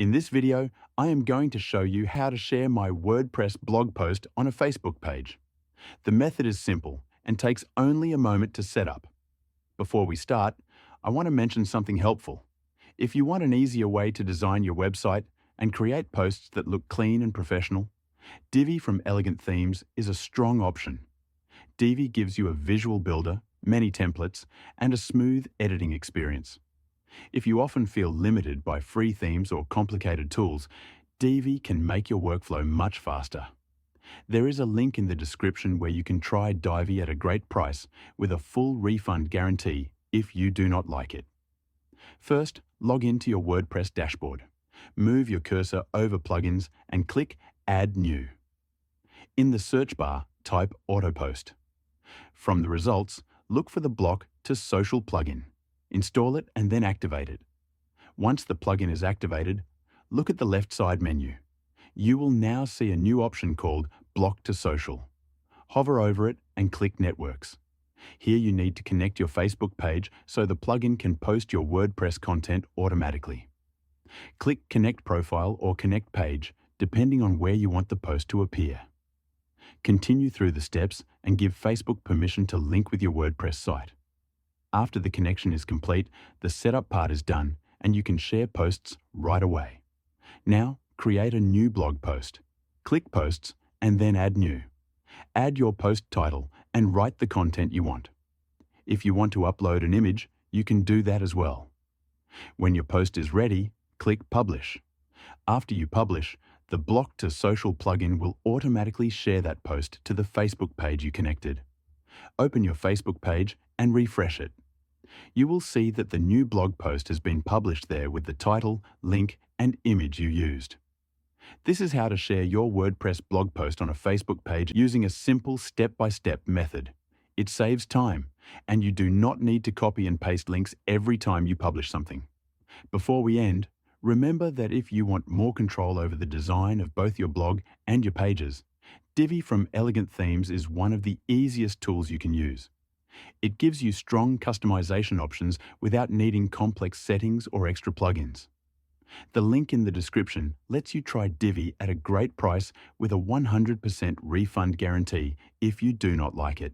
In this video, I am going to show you how to share my WordPress blog post on a Facebook page. The method is simple and takes only a moment to set up. Before we start, I want to mention something helpful. If you want an easier way to design your website and create posts that look clean and professional, Divi from Elegant Themes is a strong option. Divi gives you a visual builder, many templates, and a smooth editing experience. If you often feel limited by free themes or complicated tools, Divi can make your workflow much faster. There is a link in the description where you can try Divi at a great price with a full refund guarantee if you do not like it. First, log into your WordPress dashboard. Move your cursor over plugins and click Add New. In the search bar, type Autopost. From the results, look for the block to Social plugin. Install it and then activate it. Once the plugin is activated, look at the left side menu. You will now see a new option called Block to Social. Hover over it and click Networks. Here you need to connect your Facebook page so the plugin can post your WordPress content automatically. Click Connect Profile or Connect Page, depending on where you want the post to appear. Continue through the steps and give Facebook permission to link with your WordPress site. After the connection is complete, the setup part is done and you can share posts right away. Now, create a new blog post. Click Posts and then Add New. Add your post title and write the content you want. If you want to upload an image, you can do that as well. When your post is ready, click Publish. After you publish, the Block to Social plugin will automatically share that post to the Facebook page you connected. Open your Facebook page and refresh it. You will see that the new blog post has been published there with the title, link, and image you used. This is how to share your WordPress blog post on a Facebook page using a simple step-by-step method. It saves time, and you do not need to copy and paste links every time you publish something. Before we end, remember that if you want more control over the design of both your blog and your pages, Divi from Elegant Themes is one of the easiest tools you can use. It gives you strong customization options without needing complex settings or extra plugins. The link in the description lets you try Divi at a great price with a 100% refund guarantee if you do not like it.